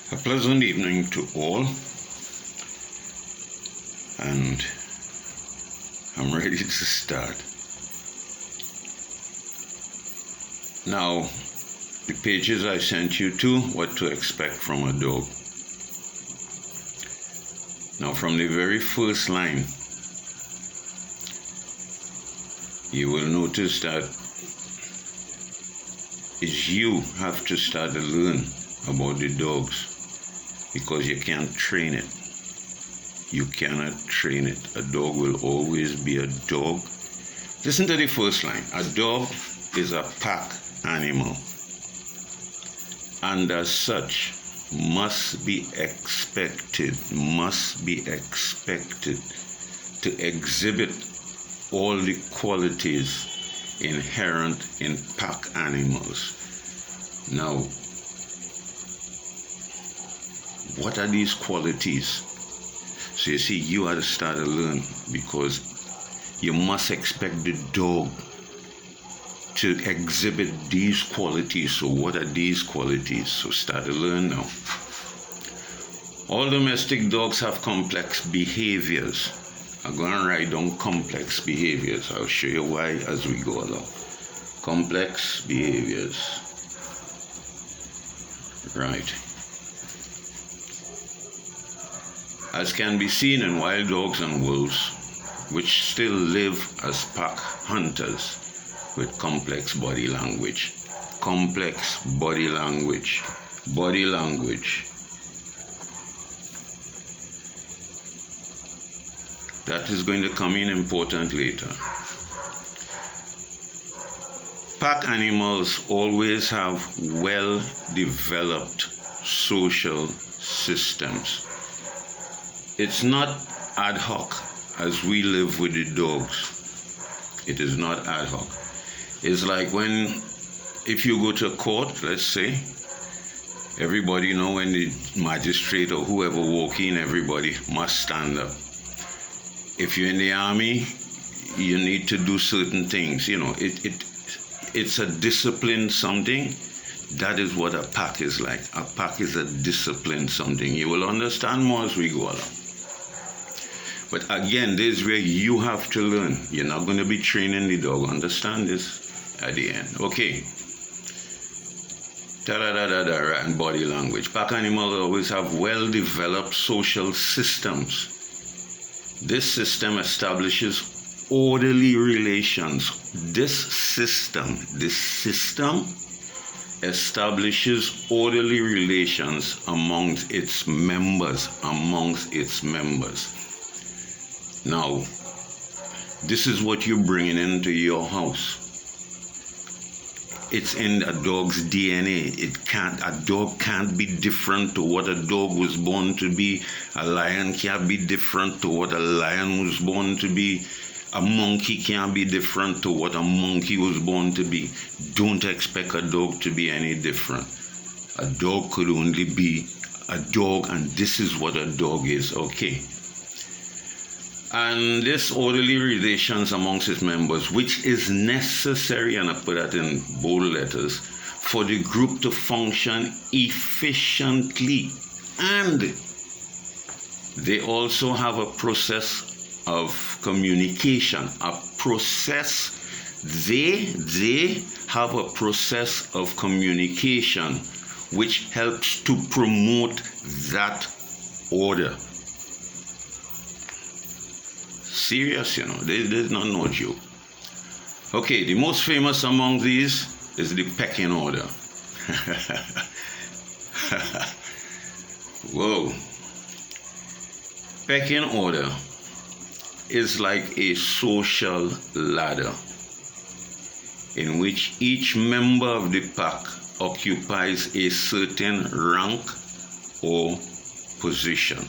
A pleasant evening to all, and I'm ready to start. Now, the pages I sent you to, what to expect from a dog. Now, from the very first line, you will notice that you have to start to learn about the dogs, because you can't train it. You cannot train it. A dog will always be a dog. Listen to the first line. A dog is a pack animal, and as such must be expected to exhibit all the qualities inherent in pack animals. Now, what are these qualities? So you see, you have to start to learn, because you must expect the dog to exhibit these qualities. So what are these qualities? So start to learn now. All domestic dogs have complex behaviors. I'm going to write down complex behaviors. I'll show you why as we go along. Complex behaviors. Right. As can be seen in wild dogs and wolves, which still live as pack hunters with complex body language. Complex body language. Body language. That is going to come in important later. Pack animals always have well-developed social systems. It's not ad hoc as we live with the dogs. It is not ad hoc. It's like if you go to a court, let's say, everybody know when the magistrate or whoever walk in, everybody must stand up. If you're in the army, you need to do certain things. You know, it's a disciplined something. That is what a pack is like. A pack is a disciplined something. You will understand more as we go along. But again, this is where you have to learn. You're not going to be training the dog. Understand this at the end. Okay. Right, and body language. Pack animals always have well-developed social systems. This system establishes orderly relations. This system establishes orderly relations amongst its members. Now, this is what you're bringing into your house. It's in a dog's DNA. A dog can't be different to what a dog was born to be. A lion can't be different to what a lion was born to be. A monkey can't be different to what a monkey was born to be. Don't expect a dog to be any different. A dog could only be a dog, and this is what a dog is, okay? And this orderly relations amongst its members, which is necessary, and I put that in bold letters, for the group to function efficiently. And they also have a process of communication. They have a process of communication which helps to promote that order. Serious, you know, this is not no joke. Okay, the most famous among these is the pecking order. Whoa. Pecking order is like a social ladder in which each member of the pack occupies a certain rank or position.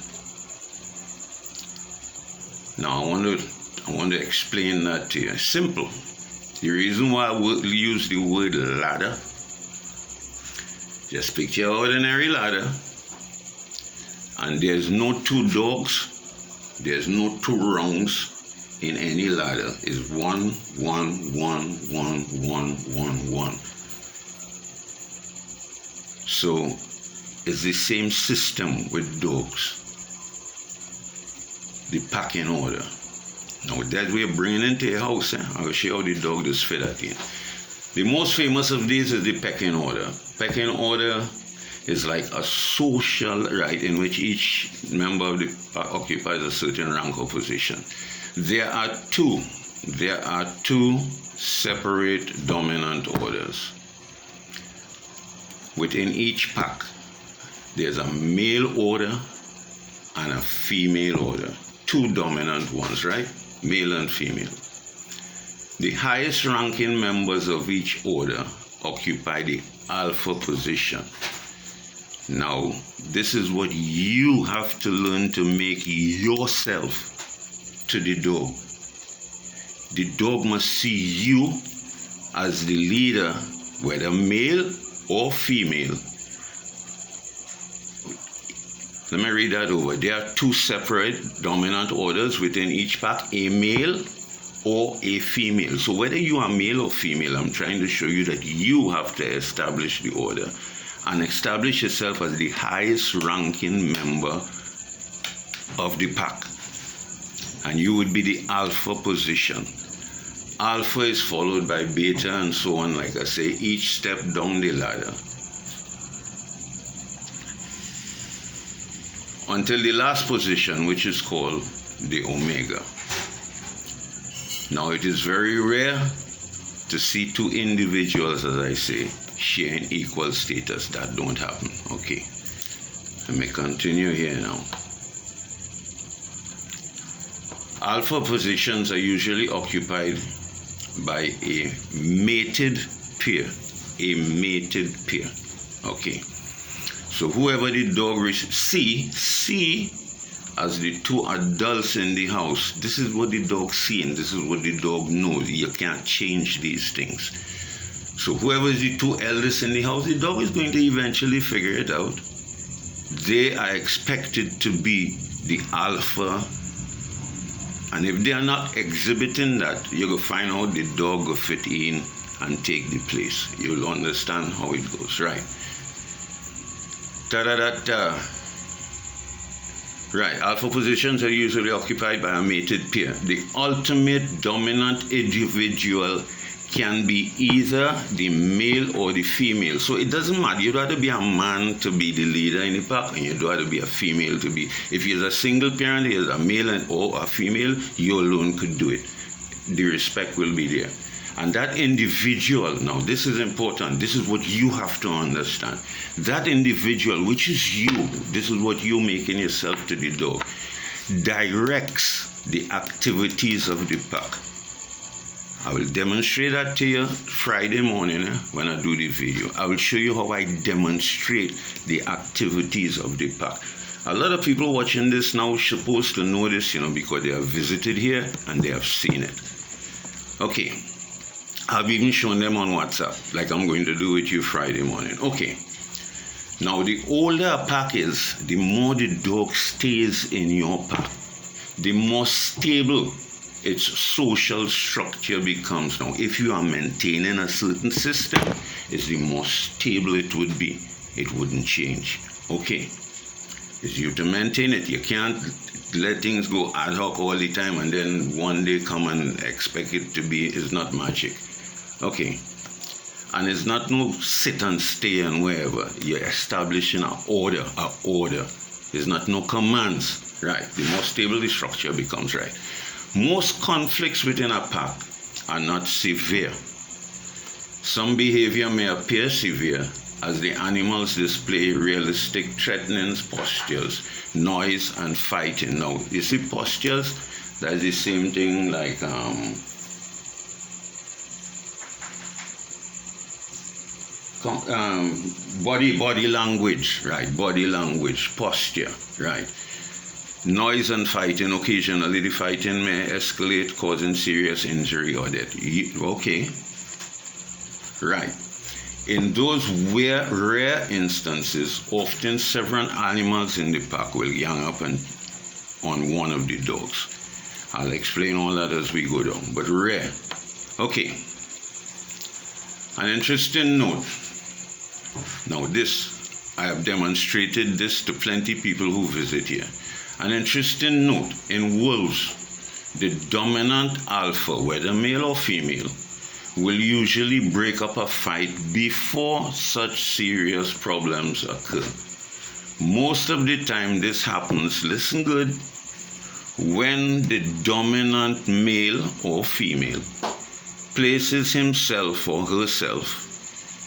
Now, I want to explain that to you. It's simple. The reason why I use the word ladder, just picture an ordinary ladder, and there's no two dogs, there's no two rungs in any ladder. It's 1, 1, 1, 1, 1, 1, 1. So is the same system with dogs. The packing order. Now that we're bringing into your house, I will show you how the dog does fit that in. The most famous of these is the pecking order. Pecking order is like a social right in which each member of the pack occupies a certain rank or position. There are two separate dominant orders. Within each pack, there's a male order and a female order. Two dominant ones, right? Male and female. The highest ranking members of each order occupy the alpha position. Now, this is what you have to learn to make yourself to the dog. The dog must see you as the leader, whether male or female. Let me read that over. There are two separate dominant orders within each pack, a male or a female. So whether you are male or female, I'm trying to show you that you have to establish the order and establish yourself as the highest ranking member of the pack. And you would be the alpha position. Alpha is followed by beta and so on, like I say, each step down the ladder, until the last position, which is called the omega. Now, it is very rare to see two individuals, as I say, sharing equal status. That don't happen. Okay. Let me continue here now. Alpha positions are usually occupied by a mated pair. A mated pair. Okay. So whoever the dog see as the two adults in the house. This is what the dog seeing. This is what the dog knows. You can't change these things. So whoever is the two eldest in the house, the dog is going to eventually figure it out. They are expected to be the alpha. And if they are not exhibiting that, you will find out the dog will fit in and take the place. You'll understand how it goes, right? Ta-da-da-da. Right, alpha positions are usually occupied by a mated pair. The ultimate dominant individual can be either the male or the female. So it doesn't matter. You'd rather be a man to be the leader in the pack, and you'd rather be a female to be. If you're a single parent, you're a male or a female, you alone could do it. The respect will be there. And that individual, now this is important, this is what you have to understand. That individual, which is you, this is what you're making yourself to the dog, directs the activities of the pack. I will demonstrate that to you Friday morning when I do the video. I will show you how I demonstrate the activities of the pack. A lot of people watching this now are supposed to know this, because they have visited here and they have seen it. Okay. I've even shown them on WhatsApp, like I'm going to do with you Friday morning. Okay. Now, the older a pack is, the more the dog stays in your pack. The more stable its social structure becomes. Now, if you are maintaining a certain system, it's the more stable it would be. It wouldn't change. Okay. It's you to maintain it. You can't let things go ad hoc all the time and then one day come and expect it to be. It's not magic. Okay, and it's not no sit and stay and wherever. You're establishing an order. There's not no commands, right? The more stable the structure becomes, right? Most conflicts within a pack are not severe. Some behavior may appear severe as the animals display realistic threatening postures, noise, and fighting. Now, you see postures, that's the same thing like body language, right? Body language, posture, right? Noise and fighting. Occasionally the fighting may escalate, causing serious injury or death. Okay, right. In those rare instances, often several animals in the pack will gang up on one of the dogs. I'll explain all that as we go down, but rare. Okay, an interesting note. Now this I have demonstrated this to plenty of people who visit here. An interesting note, in wolves, the dominant alpha, whether male or female, will usually break up a fight before such serious problems occur. Most of the time this happens, listen good, when the dominant male or female places himself or herself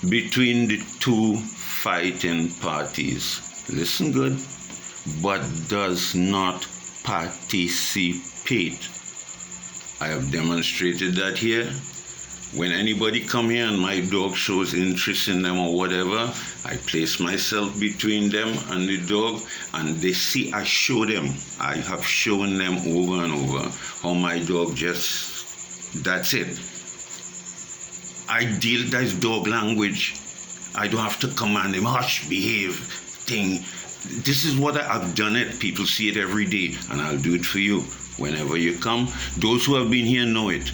between the two fighting parties. Listen good, but does not participate. I have demonstrated that here. When anybody come here and my dog shows interest in them or whatever, I place myself between them and the dog, and they see I show them. I have shown them over and over how my dog just, that's it. That's dog language. I don't have to command him, hush, behave, thing. This is what I've done it. People see it every day, and I'll do it for you whenever you come. Those who have been here know it.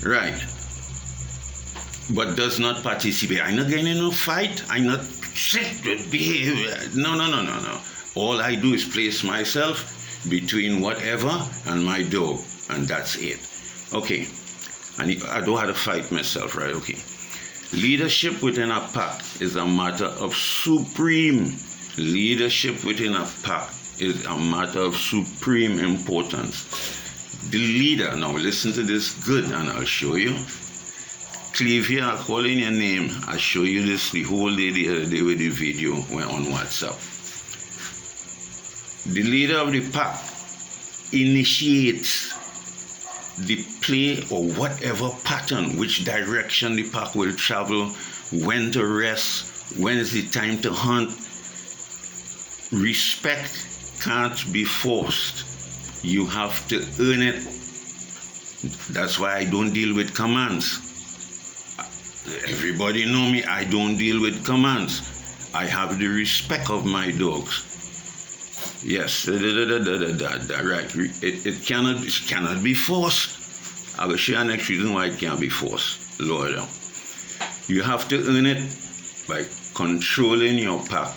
Right. But does not participate. I'm not getting in a fight. I'm not behave. No. All I do is place myself between whatever and my dog, and that's it. Okay. And I don't have to fight myself, right? Okay. Leadership within a pack is a matter of supreme. Leadership within a pack is a matter of supreme importance. The leader, now listen to this good, and I'll show you. Cleve here, I'll call in your name. I'll show you this the whole day the other day with the video went on WhatsApp. The leader of the pack initiates the play or whatever pattern, which direction the pack will travel, when to rest, when is the time to hunt. Respect can't be forced. You have to earn it. That's why I don't deal with commands. Everybody know me, I don't deal with commands. I have the respect of my dogs. Yes, right. It cannot be forced. I will share next reason why it can't be forced. Lord, you have to earn it by controlling your pack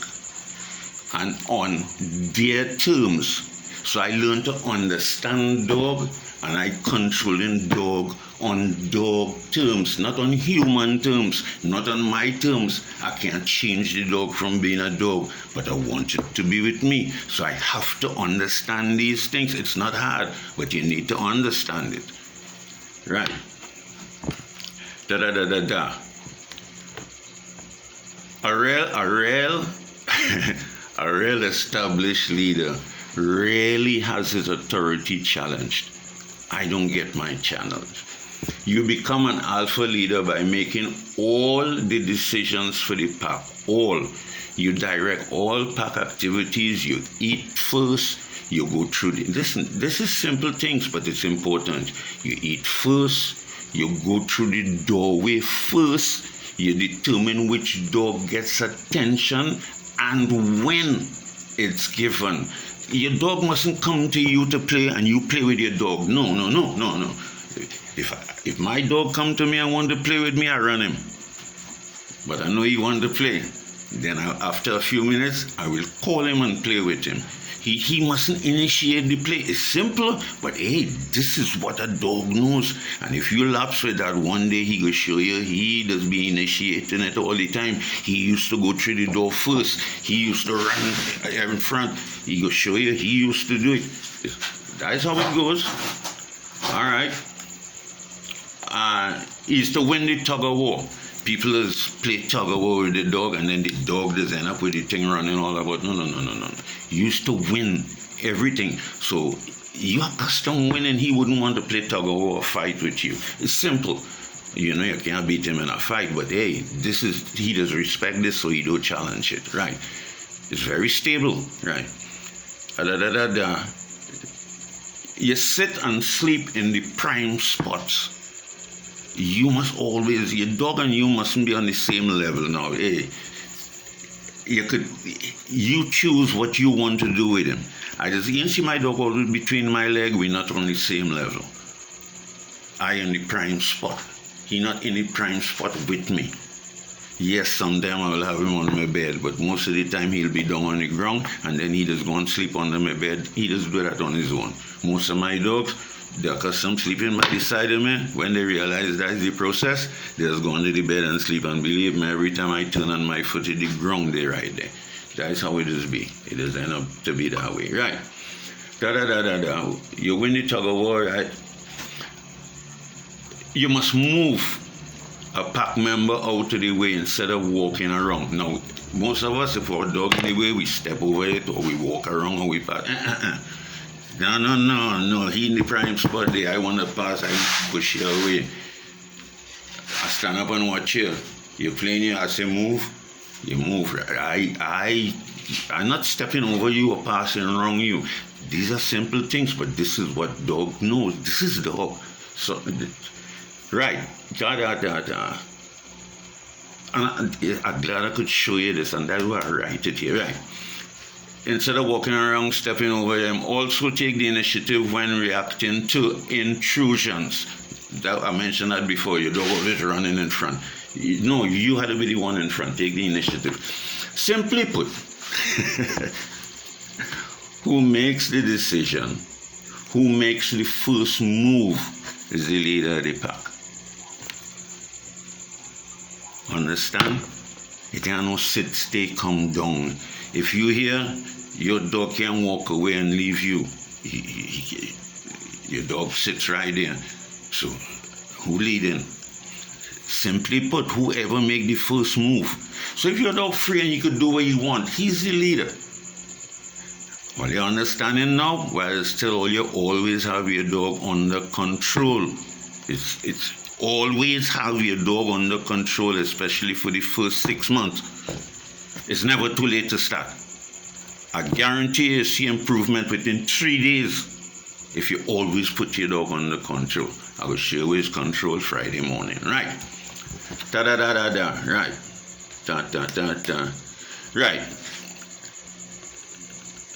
and on their terms. So I learned to understand dog, and I controlling dog on dog terms, not on human terms, not on my terms. I can't change the dog from being a dog, but I want it to be with me. So I have to understand these things. It's not hard, but you need to understand it. Right. A real established leader rarely has his authority challenged. I don't get my challenge. You become an alpha leader by making all the decisions for the pack. All. You direct all pack activities. You eat first. You go through the... Listen, this is simple things, but it's important. You eat first. You go through the doorway first. You determine which dog gets attention and when it's given. Your dog mustn't come to you to play and you play with your dog. No. If my dog come to me and want to play with me, I run him. But I know he want to play. Then after a few minutes, I will call him and play with him. He mustn't initiate the play. It's simple, but hey, this is what a dog knows. And if you lapse with that, one day he will show you he does be initiating it all the time. He used to go through the door first. He used to run in front. He will show you he used to do it. That's how it goes. All right. He used to win the tug of war. People play tug of war with the dog, and then the dog does end up with the thing running all about. No. You used to win everything. So you're accustomed winning. He wouldn't want to play tug of war or fight with you. It's simple. You know, you can't beat him in a fight, but hey, he does respect this, so he don't challenge it, right? It's very stable, right? You sit and sleep in the prime spots. You must always, your dog and you mustn't be on the same level now. Hey, you choose what you want to do with him. You see my dog always between my leg, we're not on the same level. I in the prime spot. He not in the prime spot with me. Yes, sometimes I will have him on my bed, but most of the time he'll be down on the ground and then he just go and sleep under my bed. He just do that on his own. Most of my dogs, they're accustomed sleeping by the side of me. When they realize that's the process, they just go under the bed and sleep. And believe me, every time I turn on my foot, the ground they right there. That's how it is be. It does end up to be that way, right? You win the tug of war, right? You must move a pack member out of the way instead of walking around. Now, most of us, if our dog in the way, we step over it or we walk around or we pass. No. He in the prime spot there. I want to pass. I push you away. I stand up and watch you. You're playing here. I say move. You move. I'm not stepping over you or passing around you. These are simple things, but this is what dog knows. This is dog. So, right. And I'm glad I could show you this, and that's why I write it here, right? Instead of walking around, stepping over them, also take the initiative when reacting to intrusions. That, I mentioned that before. You don't always running in front. No, you had to be the one in front. Take the initiative. Simply put, who makes the decision, who makes the first move is the leader of the pack. Understand? You can't sit, stay, come down. If you hear your dog can walk away and leave you, your dog sits right there. So, who leading? Simply put, whoever make the first move. So if your dog free and he could do what he want, he's the leader. Well, you understanding now? Well, still, you always have your dog under control. It's always have your dog under control, especially for the first 6 months. It's never too late to start. I guarantee you see improvement within 3 days if you always put your dog under control. I will show you his control Friday morning, right? Right. Right.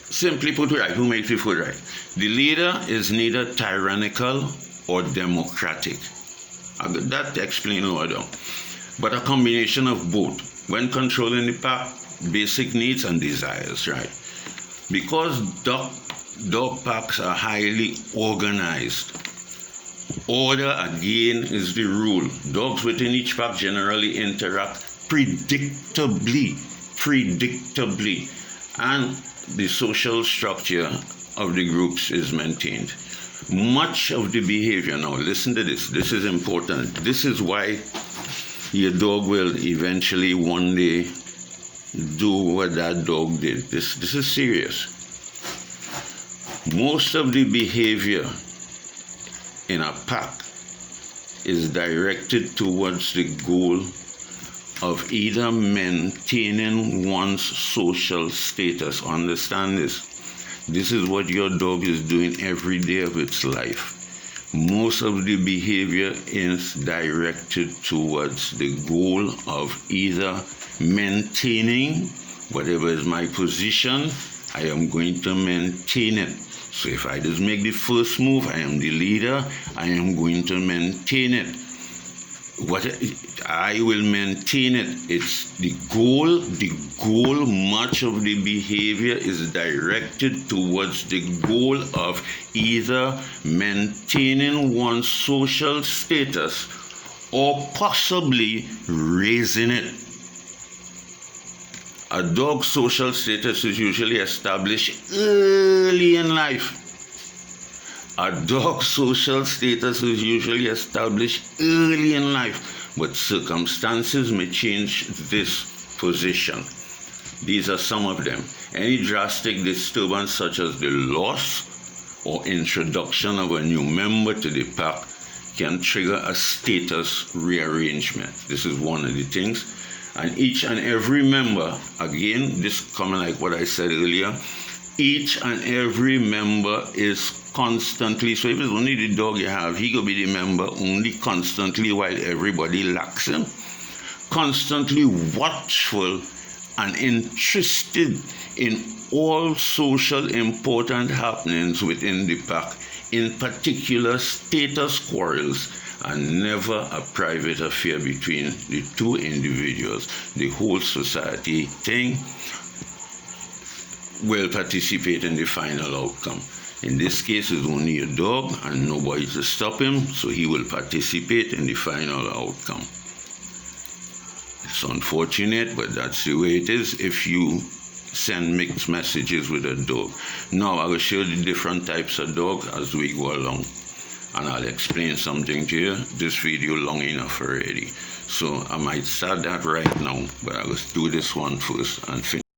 Simply put, right. Who makes you feel right? The leader is neither tyrannical or democratic. That explains lower down. But a combination of both. When controlling the pack, basic needs and desires, right? Because dog packs are highly organized. Order, again, is the rule. Dogs within each pack generally interact predictably. And the social structure of the groups is maintained. Much of the behavior, now listen to this, this is important. This is why your dog will eventually one day do what that dog did. This is serious. Most of the behavior in a pack is directed towards the goal of either maintaining one's social status. Understand this. This is what your dog is doing every day of its life. Most of the behavior is directed towards the goal of either maintaining whatever is my position, I am going to maintain it. So if I just make the first move, I am the leader, I am going to maintain it. What I will maintain it. It's the goal. Much of the behavior is directed towards the goal of either maintaining one's social status or possibly raising it. A dog's social status is usually established early in life. A dog's social status is usually established early in life, but circumstances may change this position. These are some of them. Any drastic disturbance such as the loss or introduction of a new member to the pack can trigger a status rearrangement. This is one of the things. And each and every member, again, this coming like what I said earlier, each and every member is constantly, so if it's only the dog you have, he could be the member only constantly while everybody lacks him. Constantly watchful and interested in all social important happenings within the pack. In particular, status quarrels are never a private affair between the two individuals. The whole society thing will participate in the final outcome. In this case, it's only a dog and nobody to stop him, so he will participate in the final outcome. It's unfortunate, but that's the way it is if you send mixed messages with a dog. Now, I will show you the different types of dog as we go along, and I'll explain something to you. This video long enough already, so I might start that right now, but I will do this one first and finish.